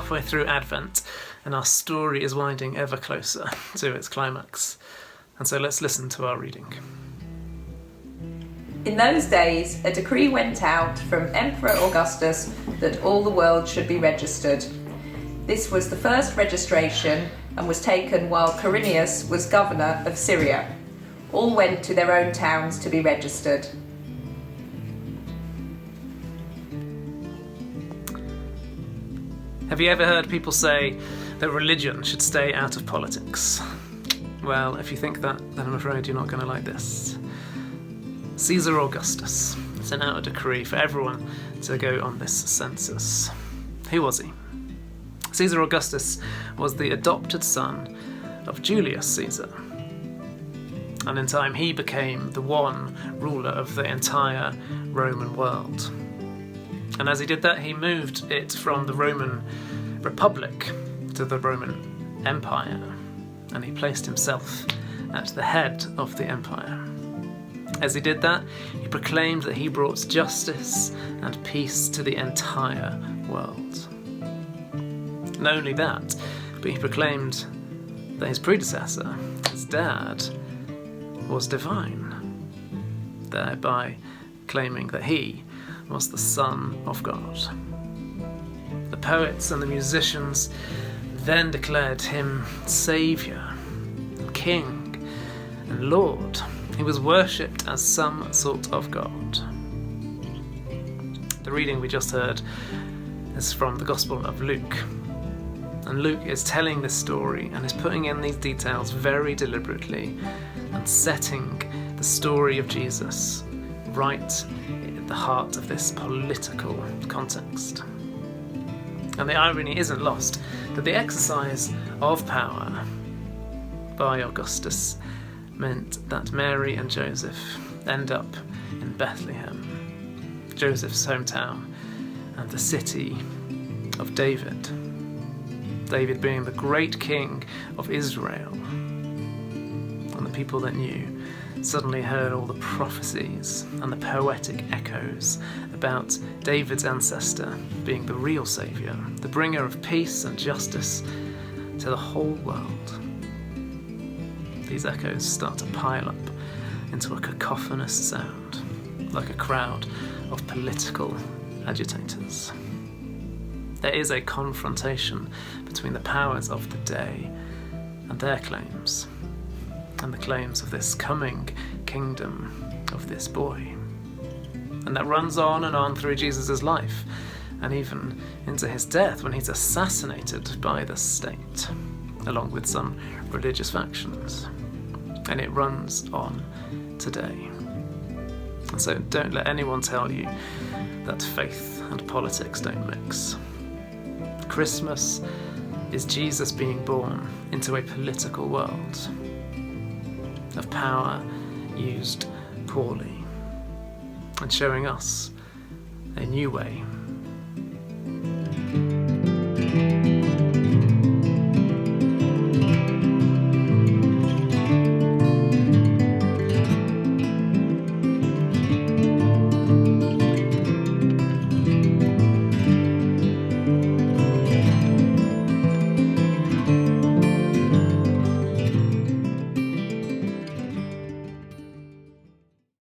halfway through Advent, and our story is winding ever closer to its climax. And so let's listen to our reading. In those days, a decree went out from Emperor Augustus that all the world should be registered. This was the first registration and was taken while Quirinius was governor of Syria. All went to their own towns to be registered. Have you ever heard people say that religion should stay out of politics? Well, if you think that, then I'm afraid you're not going to like this. Caesar Augustus sent out a decree for everyone to go on this census. Who was he? Caesar Augustus was the adopted son of Julius Caesar. And in time he became the one ruler of the entire Roman world. And as he did that, he moved it from the Roman Republic to the Roman Empire. And he placed himself at the head of the empire. As he did that, he proclaimed that he brought justice and peace to the entire world. Not only that, but he proclaimed that his predecessor, his dad, was divine, thereby claiming that he was the Son of God. The poets and the musicians then declared him Saviour, King, and Lord. He was worshipped as some sort of God. The reading we just heard is from the Gospel of Luke. And Luke is telling this story and is putting in these details very deliberately and setting the story of Jesus right at the heart of this political context. And the irony isn't lost that the exercise of power by Augustus meant that Mary and Joseph end up in Bethlehem, Joseph's hometown, and the city of David. David being the great king of Israel. And the people that knew suddenly heard all the prophecies and the poetic echoes about David's ancestor being the real saviour, the bringer of peace and justice to the whole world. These echoes start to pile up into a cacophonous sound, like a crowd of political agitators. There is a confrontation between the powers of the day and their claims, and the claims of this coming kingdom of this boy. And that runs on and on through Jesus' life, and even into his death when he's assassinated by the state, along with some religious factions. And it runs on today. And so don't let anyone tell you that faith and politics don't mix. Christmas is Jesus being born into a political world of power used poorly, and showing us a new way